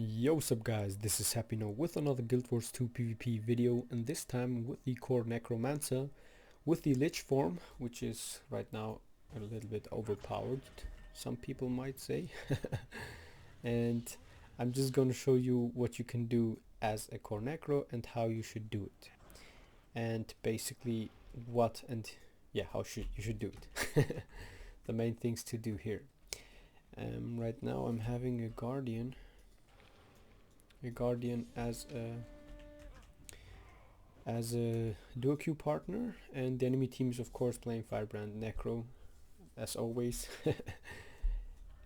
Yo, what's up guys, this is Happy Now with another Guild Wars 2 PvP video, and this time with the core Necromancer with the lich form, which is right now a little bit overpowered, some people might say. And I'm just gonna show you what you can do as a core necro and how you should do it, and basically what and how you should do it. The main things to do here. Right now I'm having a guardian as a duo queue partner, and the enemy team is of course playing Firebrand Necro as always.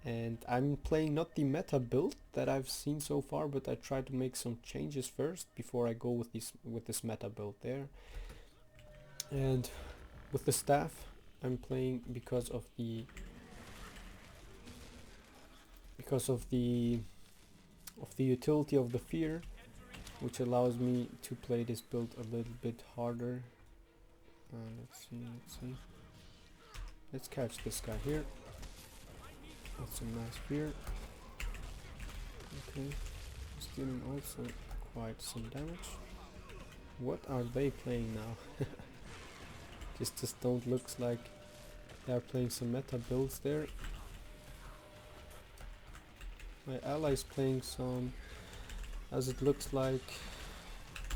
And I'm playing not the meta build that I've seen so far, but I try to make some changes first before I go with this meta build there. And with the staff I'm playing because of the utility of the fear, which allows me to play this build a little bit harder. Let's see. Let's catch this guy here. That's some nice fear. Okay, he's dealing also quite some damage. What are they playing now? Just don't looks like they're playing some meta builds there. My ally is playing some, as it looks like,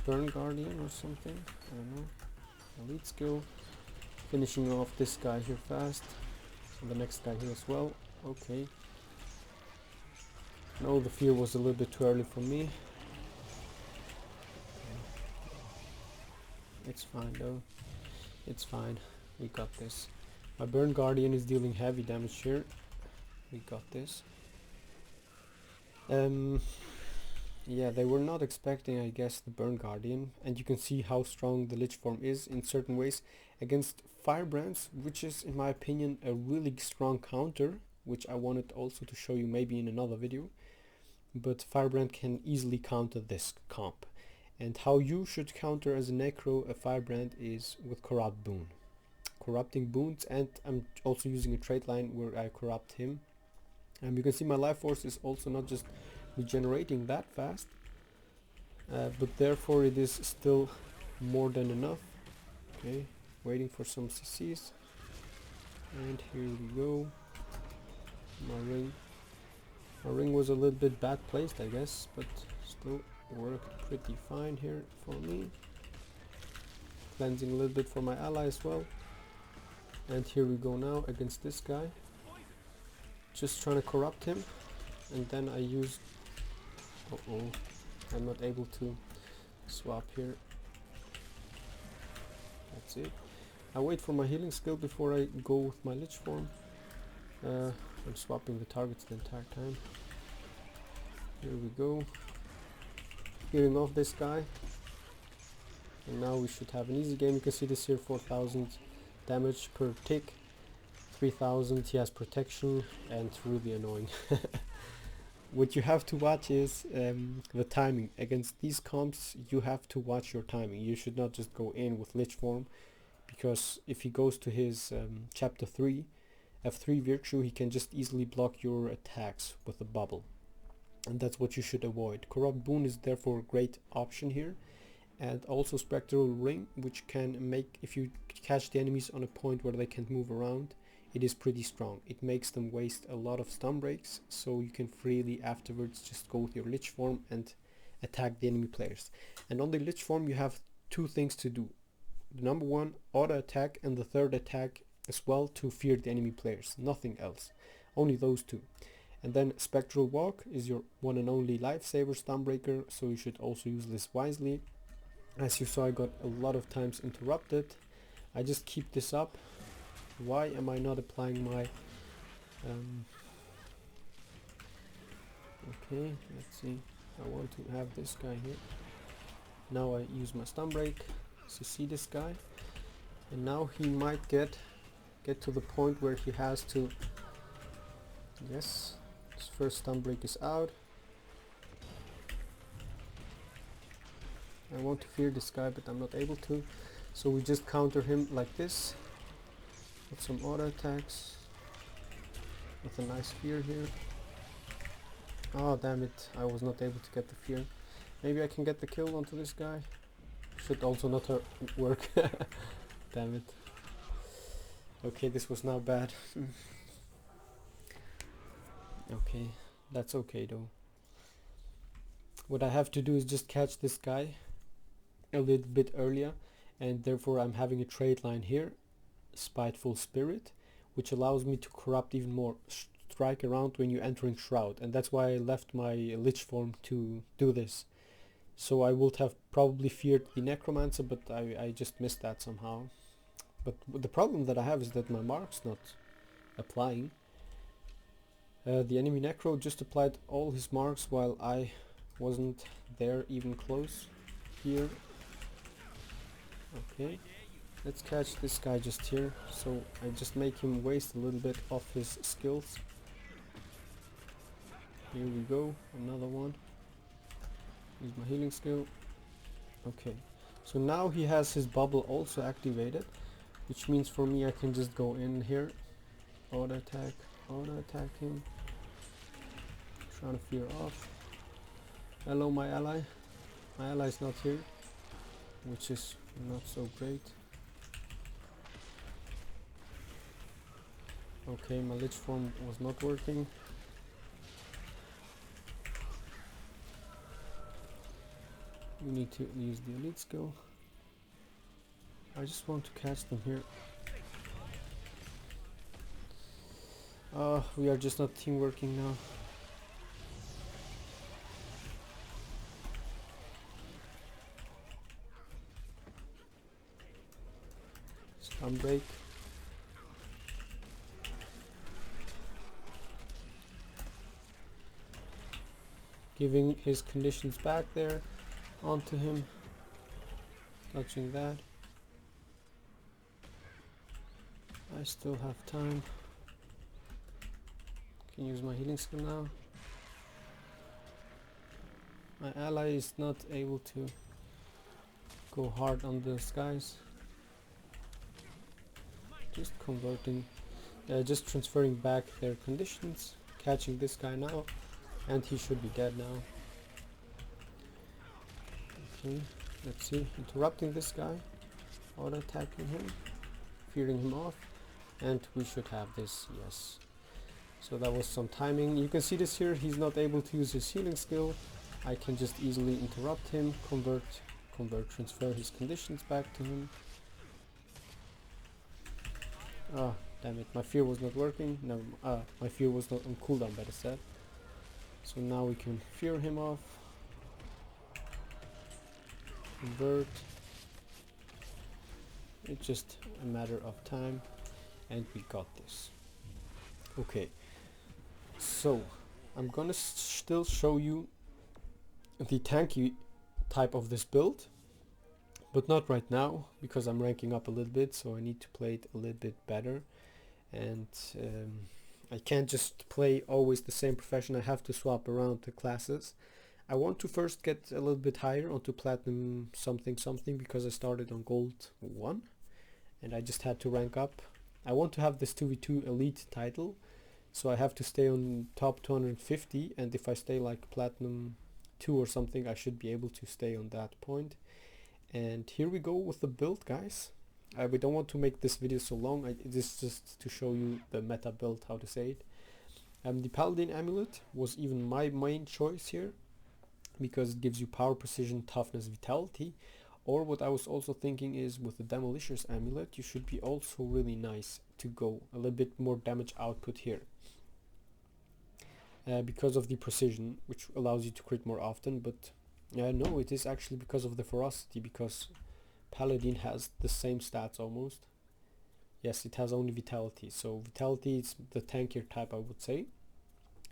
Burn Guardian or something. I don't know. Elite skill. Finishing off this guy here fast. And the next guy here as well. Okay. No, the fear was a little bit too early for me. It's fine though. It's fine. We got this. My Burn Guardian is dealing heavy damage here. We got this. Yeah, they were not expecting, I guess, the Burn Guardian, and you can see how strong the Lich form is in certain ways against Firebrands, which is, in my opinion, a really strong counter, which I wanted also to show you maybe in another video. But Firebrand can easily counter this comp. And how you should counter as a Necro a Firebrand is with Corrupt Boon. Corrupting boons, and I'm also using a trait line where I corrupt him. And you can see my life force is also not just regenerating that fast, but therefore it is still more than enough. Okay, waiting for some CCs, and here we go. My ring was a little bit bad placed, I guess, but still worked pretty fine here for me. Cleansing a little bit for my ally as well. And here we go now against this guy. Just trying to corrupt him, and then I use... I'm not able to swap here. That's it. I wait for my healing skill before I go with my lich form. I'm swapping the targets the entire time. Here we go. Healing off this guy. And now we should have an easy game. You can see this here, 4,000 damage per tick. 3,000, he has protection, and really annoying. What you have to watch is the timing. Against these comps you have to watch your timing. You should not just go in with lich form, because if he goes to his chapter 3 F3 virtue, he can just easily block your attacks with a bubble, and that's what you should avoid. Corrupt Boon is therefore a great option here, and also Spectral Ring, which can make, if you catch the enemies on a point where they can't move around, it is pretty strong. It makes them waste a lot of stun breaks, so you can freely afterwards just go with your lich form and attack the enemy players. And on the lich form you have two things to do. The number one, auto attack, and the third attack as well, to fear the enemy players. Nothing else, only those two. And then Spectral Walk is your one and only lifesaver stun breaker, so you should also use this wisely. As you saw, I got a lot of times interrupted. I just keep this up. Why am I not applying my okay, let's see. I want to have this guy here. Now I use my stun break to see this guy, and now he might get to the point where he has to... Yes, his first stun break is out. I want to fear this guy, but I'm not able to, so we just counter him like this with some auto attacks, with a nice fear here. Oh damn it, I was not able to get the fear. Maybe I can get the kill onto this guy. Should also not work. Damn it. Okay, this was now bad. Okay, that's okay though. What I have to do is just catch this guy a little bit earlier, and therefore I'm having a trade line here, Spiteful Spirit, which allows me to corrupt even more, strike around when you're entering Shroud, and that's why I left my lich form to do this. So I would have probably feared the Necromancer, but I just missed that somehow. But the problem that I have is that my mark's not applying. The enemy Necro just applied all his marks while I wasn't there even close here. Okay, let's catch this guy just here, so I just make him waste a little bit of his skills. Here we go, another one. Use my healing skill. Okay, so now he has his bubble also activated, which means for me I can just go in here, auto attack him, trying to fear off. Hello my ally. My ally is not here, which is not so great. Okay, my lich form was not working. We need to use the elite skill. I just want to catch them here. We are just not team working now. Stun break. Giving his conditions back there onto him. Touching that. I still have time. Can use my healing skill now. My ally is not able to go hard on those guys. Just converting, just transferring back their conditions. Catching this guy now, and he should be dead now. Okay, let's see. Interrupting this guy, auto attacking him, fearing him off, and we should have this. Yes. So that was some timing. You can see this here. He's not able to use his healing skill. I can just easily interrupt him, transfer his conditions back to him. Ah, damn it, my fear was not working. No, my fear was not on cooldown, better said. So now we can fear him off. Convert. It's just a matter of time, and we got this. Okay, so I'm gonna still show you the tanky type of this build, but not right now because I'm ranking up a little bit, so I need to play it a little bit better, and I can't just play always the same profession. I have to swap around the classes. I want to first get a little bit higher onto platinum something because I started on gold 1 and I just had to rank up. I want to have this 2v2 elite title, so I have to stay on top 250, and if I stay like platinum 2 or something, I should be able to stay on that point. And here we go with the build, guys. We don't want to make this video so long. This is just to show you the meta build, how to say it. The Paladin Amulet was even my main choice here because it gives you power, precision, toughness, vitality. Or what I was also thinking is with the Demolisher's Amulet, you should be also really nice to go a little bit more damage output here. Because of the precision, which allows you to crit more often, but no, it is actually because of the ferocity, because Paladin has the same stats almost. Yes, it has only vitality, so vitality is the tankier type, I would say.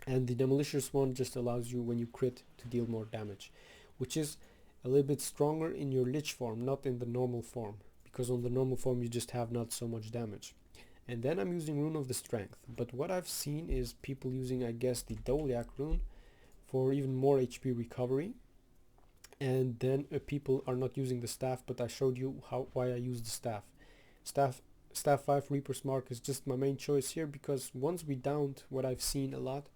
And the Demolisher's one just allows you, when you crit, to deal more damage, which is a little bit stronger in your lich form, not in the normal form, because on the normal form you just have not so much damage. And then I'm using Rune of the Strength, but what I've seen is people using, I guess, the Doliac rune for even more HP recovery, and then people are not using the staff, but I showed you why I use the staff 5 Reaper's Mark is just my main choice here, because once we downed, what I've seen a lot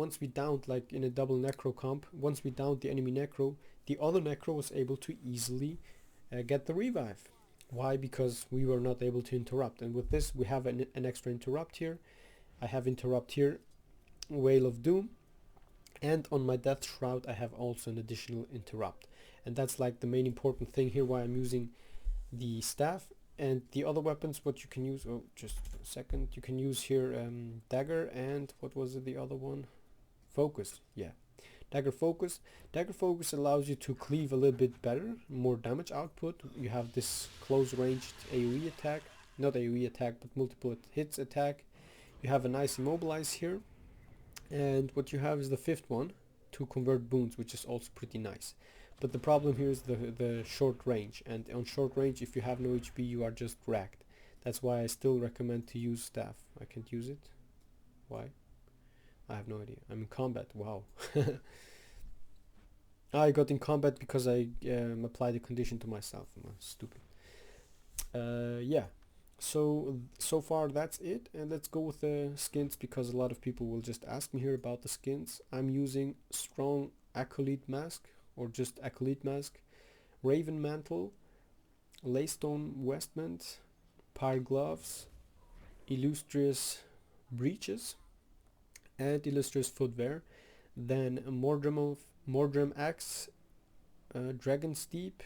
once we downed, like in a double necro comp, once we downed the enemy necro, the other necro was able to easily get the revive. Why? Because we were not able to interrupt. And with this we have an extra interrupt here. I have interrupt here, Wail of Doom, and on my death shroud I have also an additional interrupt. And that's like the main important thing here, why I'm using the staff. And the other weapons, what you can use, oh just a second, you can use here dagger, and what was it, the other one, focus. Yeah, dagger focus. Dagger focus allows you to cleave a little bit better, more damage output. You have this close ranged AoE attack, not AoE attack but multiple hits attack. You have a nice immobilize here, and what you have is the fifth one to convert boons, which is also pretty nice. But the problem here is the short range, and on short range if you have no HP you are just wrecked. That's why I still recommend to use staff. I can't use it. Why? I have no idea. I'm in combat. Wow. I got in combat because I applied the condition to myself. I'm stupid. Yeah. So far that's it, and let's go with the skins, because a lot of people will just ask me here about the skins. I'm using strong acolyte mask, or just acolyte mask, raven mantle, laystone vestment, pyre gloves, illustrious breeches, and illustrious footwear. Then Mordrem axe, dragon steep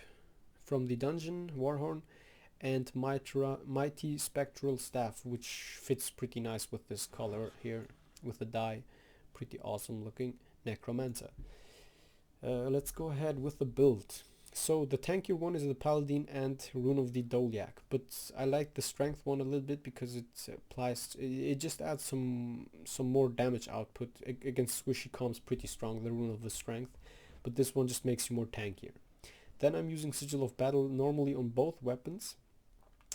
from the dungeon, warhorn, and mighty spectral staff, which fits pretty nice with this color here with the dye. Pretty awesome looking necromancer. Let's go ahead with the build. So the tankier one is the paladin and rune of the Doliac, but I like the strength one a little bit because it applies, it just adds some more damage output against squishy comps. Pretty strong, the rune of the strength, but this one just makes you more tankier. Then I'm using Sigil of Battle normally on both weapons,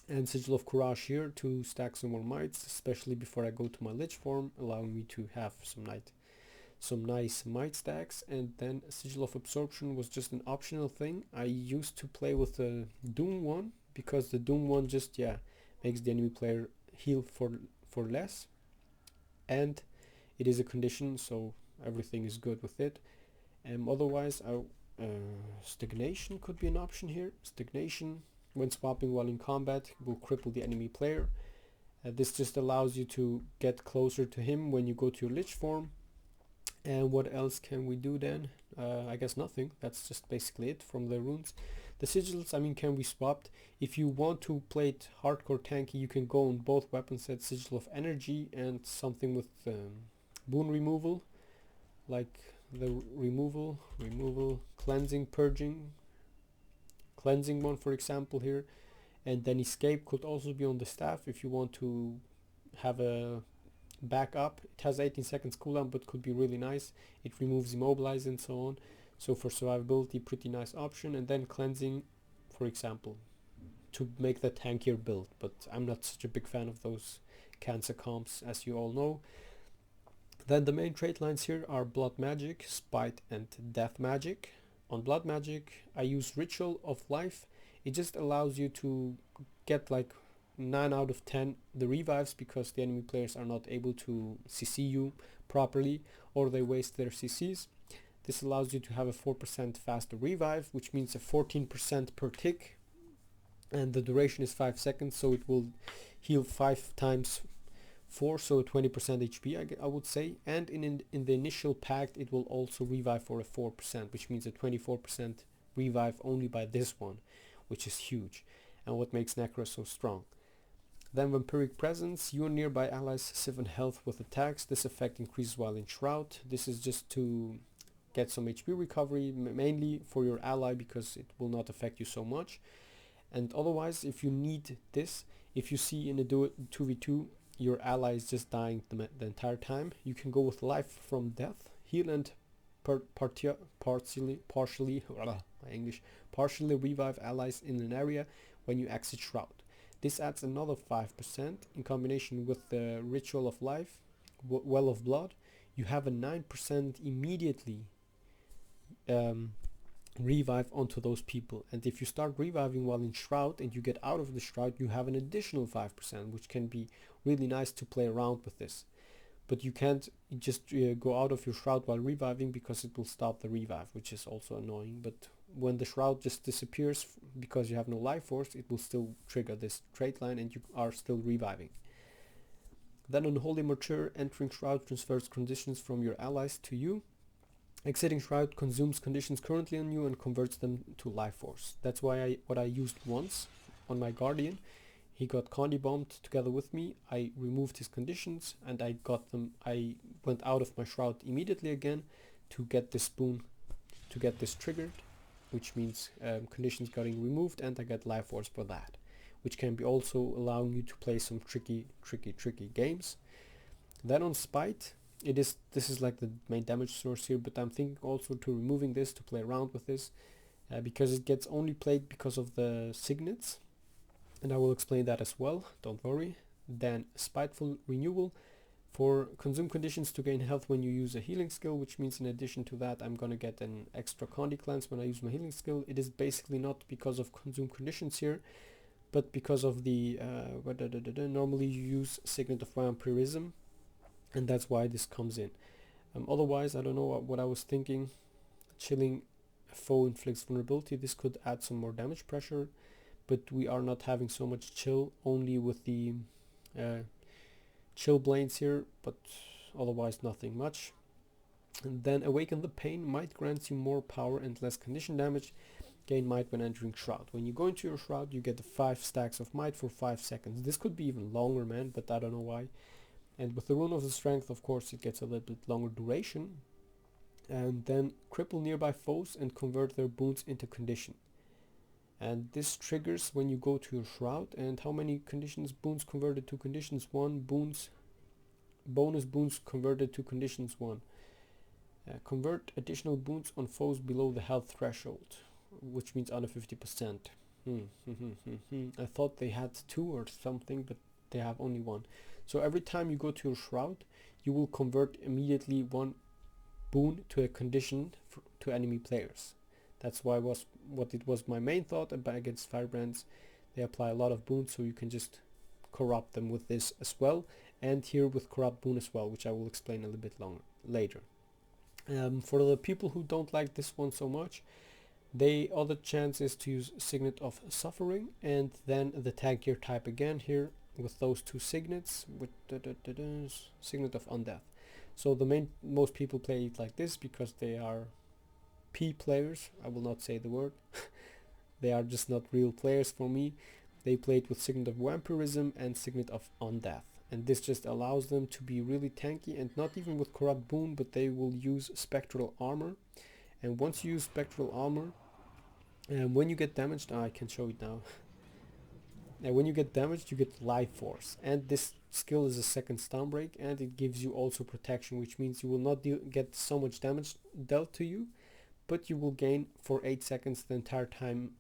and Sigil of Courage here to stack some more mites, especially before I go to my lich form, allowing me to have some nice might stacks. And then Sigil of Absorption was just an optional thing. I used to play with the Doom one because the Doom one just makes the enemy player heal for less, and it is a condition, so everything is good with it. Otherwise stagnation could be an option here. Stagnation when swapping while in combat will cripple the enemy player. This just allows you to get closer to him when you go to your lich form. And what else can we do then? I guess nothing. That's just basically it from the runes. The sigils, I mean, can be swapped. If you want to play it hardcore tanky, you can go on both weapon sets, Sigil of Energy and something with boon removal, like the removal, cleansing, purging, cleansing one for example here. And then escape could also be on the staff if you want to have a backup. It has 18 seconds cooldown but could be really nice. It removes immobilize and so on, so for survivability pretty nice option. And then cleansing for example to make the tankier build, but I'm not such a big fan of those cancer comps, as you all know. Then the main trait lines here are blood magic, spite, and death magic. On blood magic I use Ritual of Life. It just allows you to get like 9 out of 10 the revives, because the enemy players are not able to CC you properly or they waste their CCs. This allows you to have a 4% faster revive, which means a 14% per tick, and the duration is 5 seconds, so it will heal 5 times 4, so 20% HP I would say. And in the initial pact it will also revive for a 4%, which means a 24% revive only by this one, which is huge and what makes Necro so strong. Then Vampiric Presence, your nearby allies 7 health with attacks. This effect increases while in Shroud. This is just to get some HP recovery, mainly for your ally, because it will not affect you so much. And otherwise, if you need this, if you see in a 2v2 your ally is just dying the entire time, you can go with Life from Death, heal and partially revive allies in an area when you exit Shroud. This adds another 5% in combination with the Ritual of Life, Well of Blood. You have a 9% immediately revive onto those people, and if you start reviving while in Shroud and you get out of the Shroud, you have an additional 5%, which can be really nice to play around with this. but you can't just go out of your shroud while reviving, because it will stop the revive, which is also annoying. But when the shroud just disappears because you have no life force, it will still trigger this trait line and you are still reviving. Then on Holy Mature, entering shroud transfers conditions from your allies to you. Exiting shroud consumes conditions currently on you and converts them to life force. That's why what I used once on my guardian. He got Condi bombed together with me. I removed his conditions and I went out of my shroud immediately again to get this boon, to get this triggered, which means conditions getting removed, and I get life force for that, which can be also allowing you to play some tricky games. Then on Spite, this is like the main damage source here, but I'm thinking also to removing this to play around with this, because it gets only played because of the signets, and I will explain that as well, don't worry. Then Spiteful Renewal, for consume conditions to gain health when you use a healing skill, which means in addition to that I'm gonna get an extra Condi cleanse when I use my healing skill. It is basically not because of consume conditions here, but because of the normally you use Signet of Vampirism, and that's why this comes in. Otherwise, I don't know what I was thinking. Chilling foe inflicts vulnerability. This could add some more damage pressure, but we are not having so much chill, only with the chill blades here, but otherwise nothing much. And then Awaken the Pain. Might grants you more power and less condition damage. Gain might when entering shroud. When you go into your shroud, you get the 5 stacks of might for 5 seconds. This could be even longer, man, but I don't know why. And with the Rune of the Strength, of course, it gets a little bit longer duration. And then cripple nearby foes and convert their boons into condition. And this triggers when you go to your shroud. And how many conditions? Boons converted to conditions 1. Boons, bonus boons converted to conditions 1. Convert additional boons on foes below the health threshold, which means under 50%. I thought they had 2 or something, but they have only 1. So every time you go to your shroud, you will convert immediately 1 boon to a condition to enemy players. That's why what it was my main thought about against Firebrands. They apply a lot of boons, so you can just corrupt them with this as well, and here with corrupt boon as well, which I will explain a little bit later. For the people who don't like this one so much, the other chance is to use Signet of Suffering and then the tankier type again here with those 2 signets with Signet of Undeath. So most people play it like this because they are P players. I will not say the word. They are just not real players for me. They play it with Signet of Vampirism and Signet of Undeath, and this just allows them to be really tanky, and not even with corrupt boon, but they will use spectral armor. And once you use spectral armor, and when you get damaged, I can show it now. And when you get damaged, you get life force, and this skill is a second stun break, and it gives you also protection, which means you will not get so much damage dealt to you, but you will gain for 8 seconds the entire time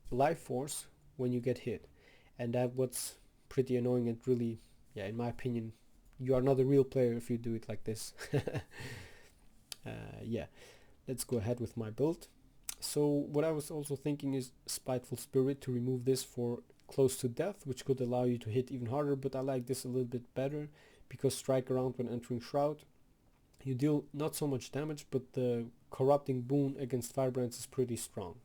life force when you get hit. And that what's pretty annoying, and really, yeah, in my opinion, you are not a real player if you do it like this. Yeah, let's go ahead with my build. So what I was also thinking is Spiteful Spirit to remove this for close to death, which could allow you to hit even harder, but I like this a little bit better because strike around when entering shroud. You deal not so much damage, but the corrupting boon against Firebrands is pretty strong.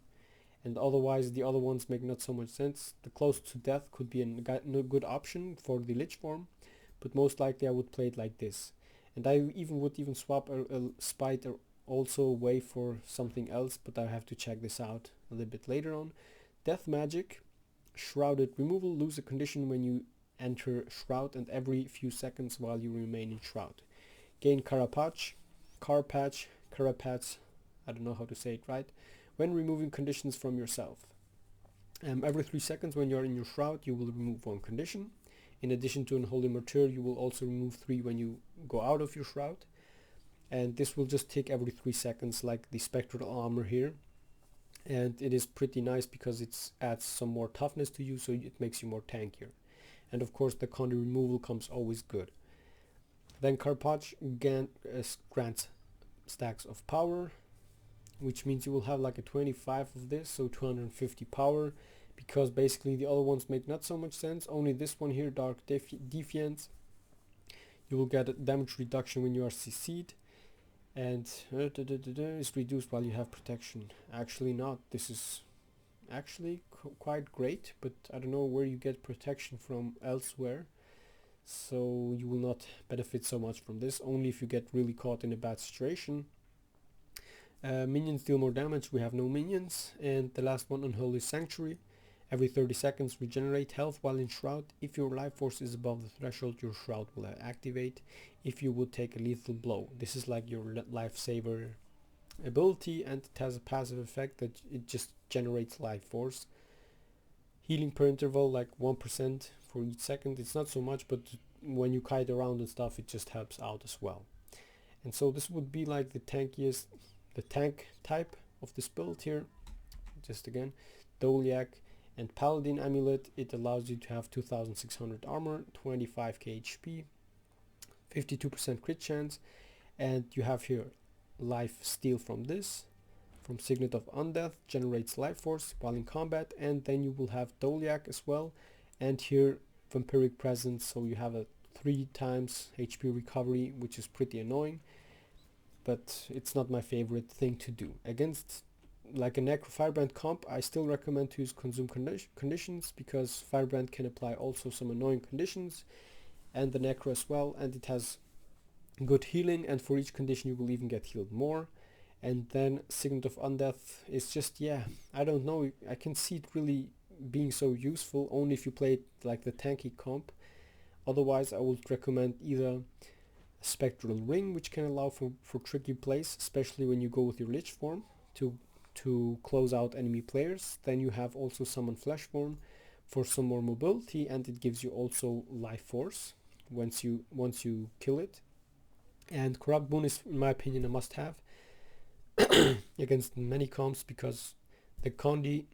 And otherwise the other ones make not so much sense. The close to death could be a good option for the lich form, but most likely I would play it like this. And I would swap a spite also away for something else, but I have to check this out a little bit later on. Death magic, shrouded removal, lose a condition when you enter shroud and every few seconds while you remain in shroud. Gain Carapatch, I don't know how to say it right, when removing conditions from yourself. Every 3 seconds when you're in your shroud, you will remove 1 condition. In addition to Unholy Martyr, you will also remove 3 when you go out of your shroud. And this will just tick every 3 seconds like the spectral armor here. And it is pretty nice because it adds some more toughness to you, so it makes you more tankier. And of course the Condi removal comes always good. Then Carpatch grants stacks of power, which means you will have like a 25 of this, so 250 power, because basically the other ones make not so much sense. Only this one here, Dark Defiance, You will get a damage reduction when you are CC'd, and it's reduced while you have protection. Actually not. This is actually quite great, but I don't know where you get protection from elsewhere. So you will not benefit so much from this, only if you get really caught in a bad situation. Minions deal more damage. We have no minions. And the last one, Unholy Sanctuary. Every 30 seconds regenerate health while in Shroud. If your life force is above the threshold, your Shroud will activate if you would take a lethal blow. This is like your lifesaver ability, and it has a passive effect that it just generates life force. Healing per interval, like 1% for each second. It's not so much, but when you kite around and stuff, it just helps out as well. And so this would be like the tankiest, the tank type of this build here. Just again, Doliac and Paladin Amulet. It allows you to have 2600 armor, 25k HP, 52% crit chance, and you have here life steal from this, from Signet of Undeath, generates life force while in combat, and then you will have Doliac as well, and here Vampiric Presence, so you have a 3 times HP recovery, which is pretty annoying, but it's not my favorite thing to do. Against like a Necro Firebrand comp, I still recommend to use Consume Conditions, because Firebrand can apply also some annoying conditions, and the Necro as well, and it has good healing, and for each condition you will even get healed more. And then Signet of Undeath is just, yeah, I don't know, I can see it really being so useful only if you play it like the tanky comp. Otherwise I would recommend either a Spectral Ring, which can allow for tricky plays, especially when you go with your Lich form to close out enemy players. Then you have also Summon Flesh form for some more mobility, and it gives you also life force once you kill it. And Corrupt Boon is, in my opinion, a must-have against many comps, because the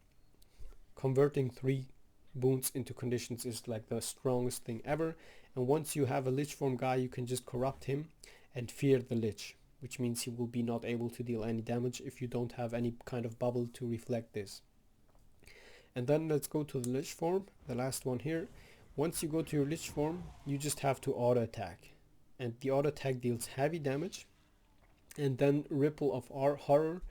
converting 3 boons into conditions is like the strongest thing ever. And once you have a Lich form guy, you can just corrupt him and fear the Lich, which means he will be not able to deal any damage if you don't have any kind of bubble to reflect this. And then let's go to the Lich form, the last one here. Once you go to your Lich form, you just have to auto attack, and the auto attack deals heavy damage. And then Ripple of Horror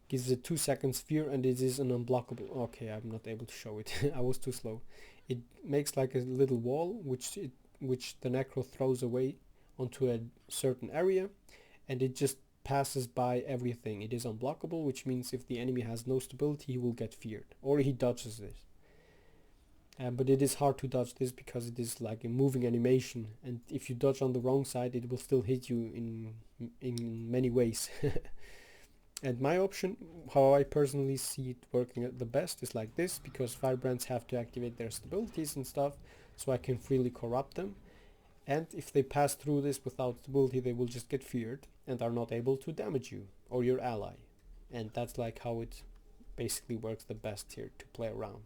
gives it 2 seconds fear, and it is an unblockable. Okay, I'm not able to show it. I was too slow. It makes like a little wall which the Necro throws away onto a certain area, and it just passes by everything. It is unblockable, which means if the enemy has no stability, he will get feared, or he dodges this. But it is hard to dodge this because it is like a moving animation, and if you dodge on the wrong side, it will still hit you in many ways. And my option, how I personally see it working at the best, is like this, because Firebrands have to activate their stabilities and stuff, so I can freely corrupt them. And if they pass through this without stability, they will just get feared and are not able to damage you or your ally. And that's like how it basically works the best here to play around.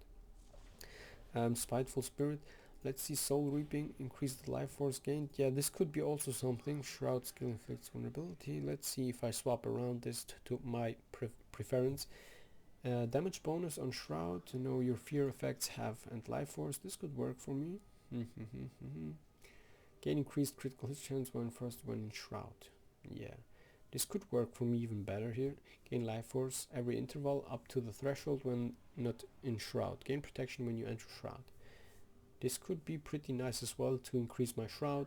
Spiteful Spirit. Let's see, Soul Reaping, increase the life force gained. Yeah, this could be also something. Shroud skill inflicts vulnerability. Let's see if I swap around this to my preference. Damage bonus on Shroud to know your fear effects have and life force. This could work for me. Gain increased critical hit chance when in Shroud. Yeah, this could work for me even better here. Gain life force every interval up to the threshold when not in Shroud. Gain protection when you enter Shroud. This could be pretty nice as well to increase my Shroud,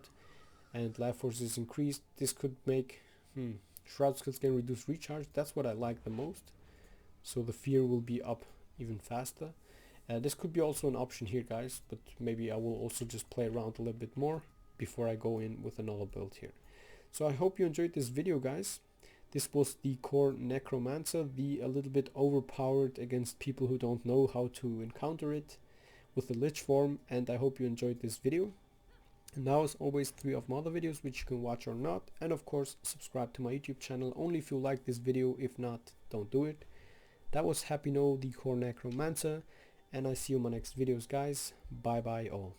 and life force is increased. This could make Shroud skills can reduce recharge. That's what I like the most. So the fear will be up even faster. This could be also an option here, guys, but maybe I will also just play around a little bit more before I go in with another build here. So I hope you enjoyed this video, guys. This was the core Necromancer, the a little bit overpowered against people who don't know how to encounter it with the Lich form, and I hope you enjoyed this video. And now, as always, 3 of my other videos which you can watch or not, and of course subscribe to my YouTube channel only if you like this video. If not, don't do it. That was Happy No, the core Necromancer, and I see you in my next videos, guys. Bye bye all.